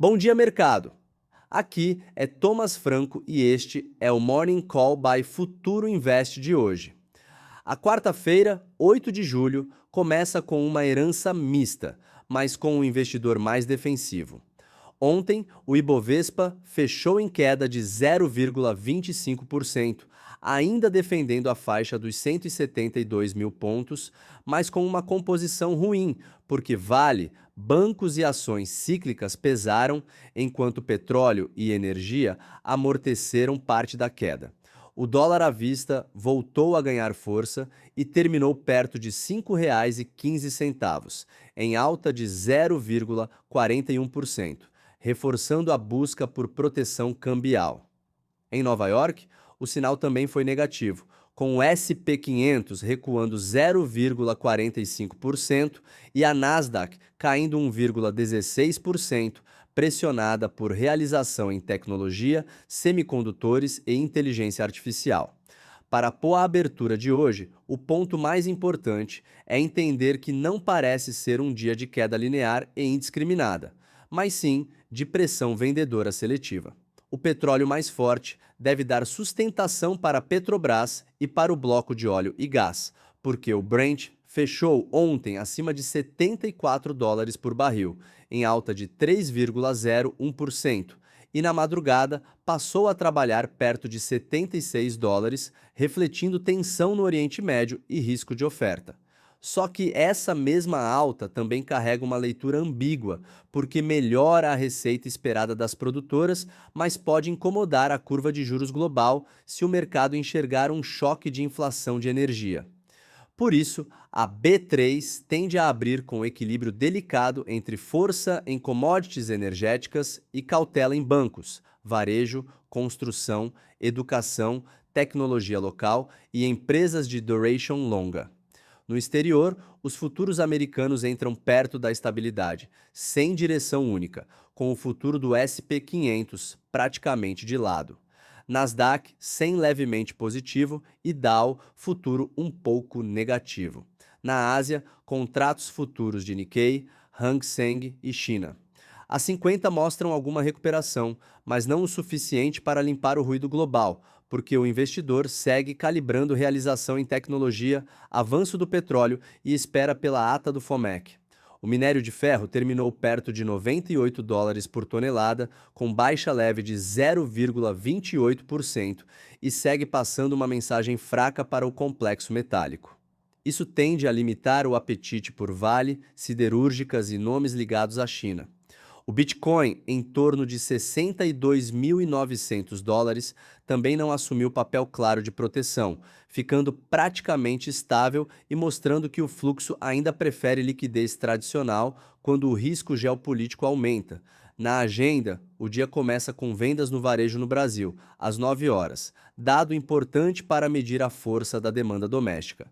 Bom dia, mercado! Aqui é Thomas Franco e este é o Morning Call by Futuro Invest de hoje. A quarta-feira, 8 de julho, começa com uma herança mista, mas com um investidor mais defensivo. Ontem, o Ibovespa fechou em queda de 0,25%, ainda defendendo a faixa dos 172 mil pontos, mas com uma composição ruim, porque Vale, bancos e ações cíclicas pesaram, enquanto petróleo e energia amorteceram parte da queda. O dólar à vista voltou a ganhar força e terminou perto de R$ 5,15, em alta de 0,41%, reforçando a busca por proteção cambial. Em Nova York, o sinal também foi negativo, com o SP 500 recuando 0,45% e a Nasdaq caindo 1,16%, pressionada por realização em tecnologia, semicondutores e inteligência artificial. Para a abertura de hoje, o ponto mais importante é entender que não parece ser um dia de queda linear e indiscriminada, mas sim de pressão vendedora seletiva. O petróleo mais forte deve dar sustentação para a Petrobras e para o bloco de óleo e gás, porque o Brent fechou ontem acima de $74 por barril, em alta de 3,01%, e na madrugada passou a trabalhar perto de $76, refletindo tensão no Oriente Médio e risco de oferta. Só que essa mesma alta também carrega uma leitura ambígua, porque melhora a receita esperada das produtoras, mas pode incomodar a curva de juros global se o mercado enxergar um choque de inflação de energia. Por isso, a B3 tende a abrir com um equilíbrio delicado entre força em commodities energéticas e cautela em bancos, varejo, construção, educação, tecnologia local e empresas de duration longa. No exterior, os futuros americanos entram perto da estabilidade, sem direção única, com o futuro do SP 500 praticamente de lado. Nasdaq sem levemente positivo e Dow futuro um pouco negativo. Na Ásia, contratos futuros de Nikkei, Hang Seng e China. As 50 mostram alguma recuperação, mas não o suficiente para limpar o ruído global, porque o investidor segue calibrando realização em tecnologia, avanço do petróleo e espera pela ata do FOMEC. O minério de ferro terminou perto de $98 por tonelada, com baixa leve de 0,28% e segue passando uma mensagem fraca para o complexo metálico. Isso tende a limitar o apetite por Vale, siderúrgicas e nomes ligados à China. O Bitcoin, em torno de $62.900, também não assumiu papel claro de proteção, ficando praticamente estável e mostrando que o fluxo ainda prefere liquidez tradicional quando o risco geopolítico aumenta. Na agenda, o dia começa com vendas no varejo no Brasil, às 9 horas, dado importante para medir a força da demanda doméstica.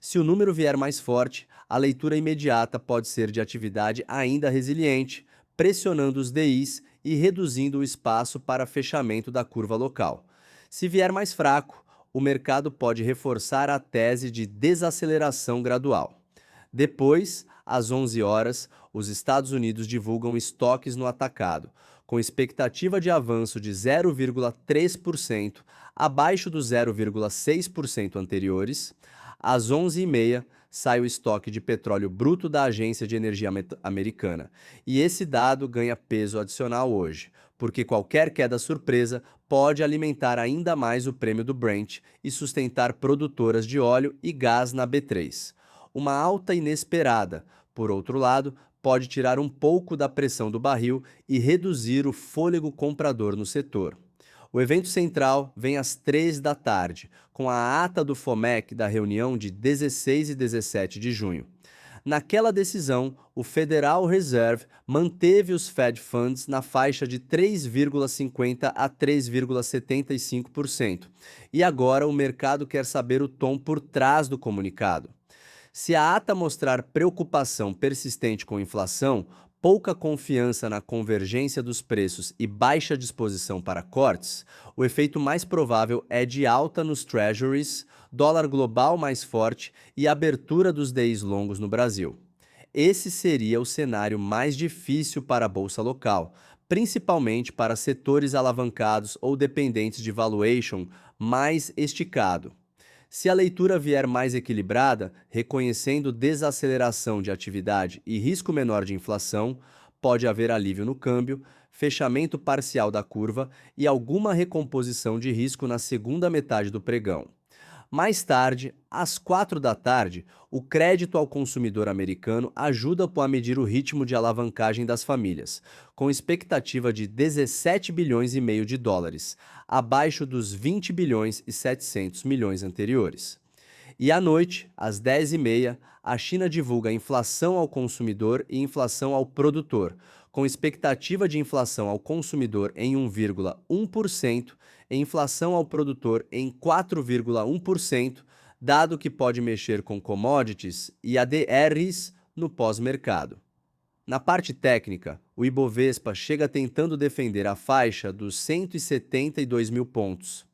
Se o número vier mais forte, a leitura imediata pode ser de atividade ainda resiliente, pressionando os DIs e reduzindo o espaço para fechamento da curva local. Se vier mais fraco, o mercado pode reforçar a tese de desaceleração gradual. Depois, às 11 horas, os Estados Unidos divulgam estoques no atacado, com expectativa de avanço de 0,3%, abaixo dos 0,6% anteriores. Às 11h30, sai o estoque de petróleo bruto da Agência de Energia Americana. E esse dado ganha peso adicional hoje, porque qualquer queda surpresa pode alimentar ainda mais o prêmio do Brent e sustentar produtoras de óleo e gás na B3. Uma alta inesperada, por outro lado, pode tirar um pouco da pressão do barril e reduzir o fôlego comprador no setor. O evento central vem às 3 da tarde, com a ata do FOMEC da reunião de 16 e 17 de junho. Naquela decisão, o Federal Reserve manteve os Fed Funds na faixa de 3,50% a 3,75%. E agora o mercado quer saber o tom por trás do comunicado. Se a ata mostrar preocupação persistente com inflação, pouca confiança na convergência dos preços e baixa disposição para cortes, o efeito mais provável é de alta nos treasuries, dólar global mais forte e abertura dos DIs longos no Brasil. Esse seria o cenário mais difícil para a bolsa local, principalmente para setores alavancados ou dependentes de valuation mais esticado. Se a leitura vier mais equilibrada, reconhecendo desaceleração de atividade e risco menor de inflação, pode haver alívio no câmbio, fechamento parcial da curva e alguma recomposição de risco na segunda metade do pregão. Mais tarde, às 4 da tarde, o crédito ao consumidor americano ajuda a medir o ritmo de alavancagem das famílias, com expectativa de 17 bilhões e meio de dólares, abaixo dos 20 bilhões e 700 milhões anteriores. E à noite, às 10h30, a China divulga a inflação ao consumidor e inflação ao produtor, com expectativa de inflação ao consumidor em 1,1% e inflação ao produtor em 4,1%, dado que pode mexer com commodities e ADRs no pós-mercado. Na parte técnica, o Ibovespa chega tentando defender a faixa dos 172 mil pontos.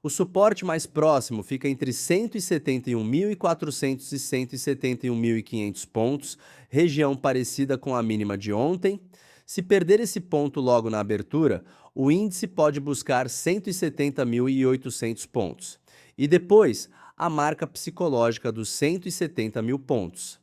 O suporte mais próximo fica entre 171.400 e 171.500 pontos, região parecida com a mínima de ontem. Se perder esse ponto logo na abertura, o índice pode buscar 170.800 pontos. E depois, a marca psicológica dos 170 mil pontos.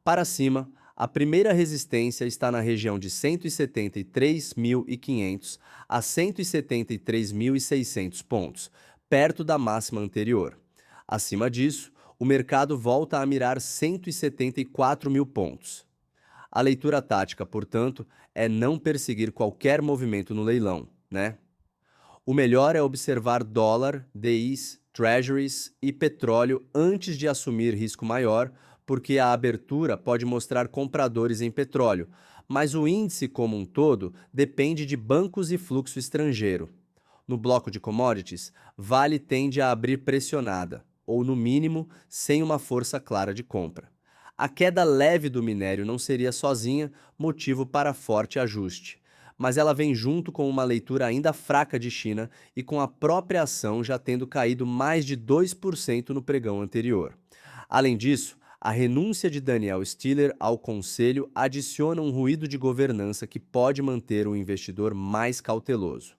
Para cima, a primeira resistência está na região de 173.500 a 173.600 pontos, perto da máxima anterior. Acima disso, o mercado volta a mirar 174 mil pontos. A leitura tática, portanto, é não perseguir qualquer movimento no leilão, né? O melhor é observar dólar, DIs, treasuries e petróleo antes de assumir risco maior, porque a abertura pode mostrar compradores em petróleo, mas o índice como um todo depende de bancos e fluxo estrangeiro. No bloco de commodities, Vale tende a abrir pressionada, ou no mínimo, sem uma força clara de compra. A queda leve do minério não seria sozinha motivo para forte ajuste, mas ela vem junto com uma leitura ainda fraca de China e com a própria ação já tendo caído mais de 2% no pregão anterior. Além disso, a renúncia de Daniel Stiller ao conselho adiciona um ruído de governança que pode manter o investidor mais cauteloso.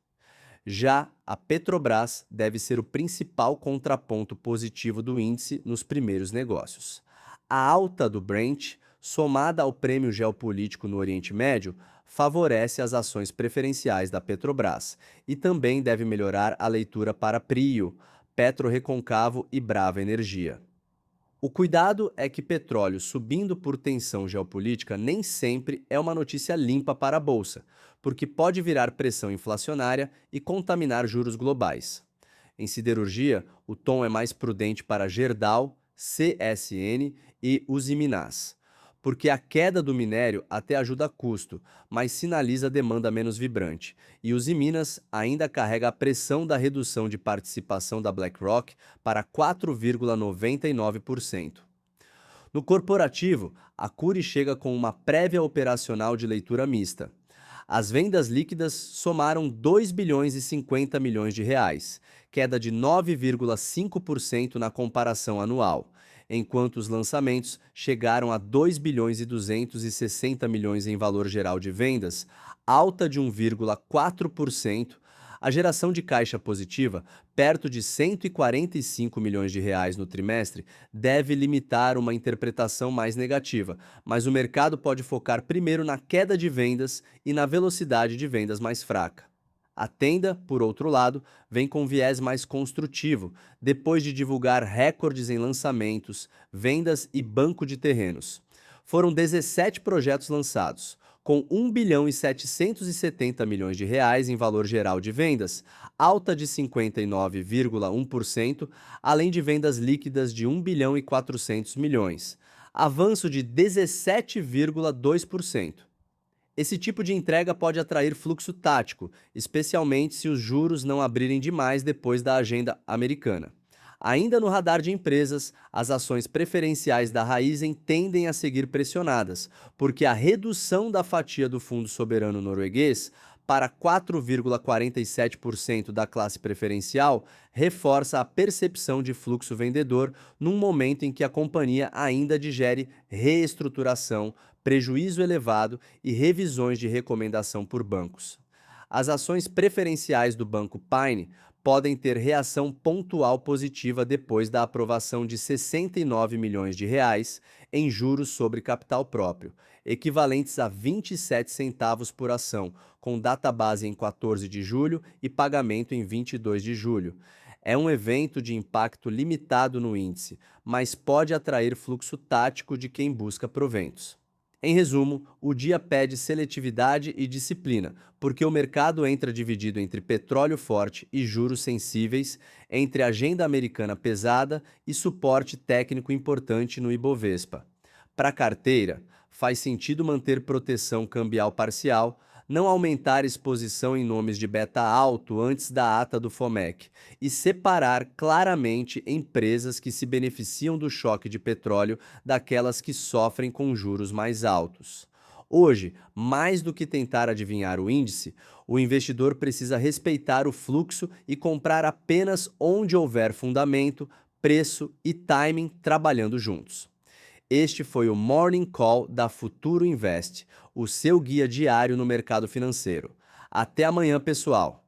Já a Petrobras deve ser o principal contraponto positivo do índice nos primeiros negócios. A alta do Brent, somada ao prêmio geopolítico no Oriente Médio, favorece as ações preferenciais da Petrobras e também deve melhorar a leitura para Prio, PetroReconcavo e Brava Energia. O cuidado é que petróleo subindo por tensão geopolítica nem sempre é uma notícia limpa para a bolsa, porque pode virar pressão inflacionária e contaminar juros globais. Em siderurgia, o tom é mais prudente para Gerdau, CSN e Usiminas, porque a queda do minério até ajuda a custo, mas sinaliza demanda menos vibrante, e Usiminas ainda carrega a pressão da redução de participação da BlackRock para 4,99%. No corporativo, a Cury chega com uma prévia operacional de leitura mista. As vendas líquidas somaram 2 bilhões e 50 milhões de reais, queda de 9,5% na comparação anual, enquanto os lançamentos chegaram a 2 bilhões e 260 milhões em valor geral de vendas, alta de 1,4%, a geração de caixa positiva, perto de 145 milhões de reais no trimestre, deve limitar uma interpretação mais negativa, mas o mercado pode focar primeiro na queda de vendas e na velocidade de vendas mais fraca. A Tenda, por outro lado, vem com viés mais construtivo, depois de divulgar recordes em lançamentos, vendas e banco de terrenos. Foram 17 projetos lançados, com 1 bilhão e 770 milhões de reais em valor geral de vendas, alta de 59,1%, além de vendas líquidas de 1 bilhão e 400 milhões, avanço de 17,2%. Esse tipo de entrega pode atrair fluxo tático, especialmente se os juros não abrirem demais depois da agenda americana. Ainda no radar de empresas, as ações preferenciais da Raizen tendem a seguir pressionadas, porque a redução da fatia do fundo soberano norueguês para 4,47% da classe preferencial reforça a percepção de fluxo vendedor num momento em que a companhia ainda digere reestruturação, prejuízo elevado e revisões de recomendação por bancos. As ações preferenciais do Banco Pine podem ter reação pontual positiva depois da aprovação de 69 milhões de reais em juros sobre capital próprio, equivalentes a 27 centavos por ação, com data base em 14 de julho e pagamento em 22 de julho. É um evento de impacto limitado no índice, mas pode atrair fluxo tático de quem busca proventos. Em resumo, o dia pede seletividade e disciplina, porque o mercado entra dividido entre petróleo forte e juros sensíveis, entre agenda americana pesada e suporte técnico importante no Ibovespa. Para a carteira, faz sentido manter proteção cambial parcial, não aumentar exposição em nomes de beta alto antes da ata do FOMEC e separar claramente empresas que se beneficiam do choque de petróleo daquelas que sofrem com juros mais altos. Hoje, mais do que tentar adivinhar o índice, o investidor precisa respeitar o fluxo e comprar apenas onde houver fundamento, preço e timing trabalhando juntos. Este foi o Morning Call da Futuro Invest, o seu guia diário no mercado financeiro. Até amanhã, pessoal!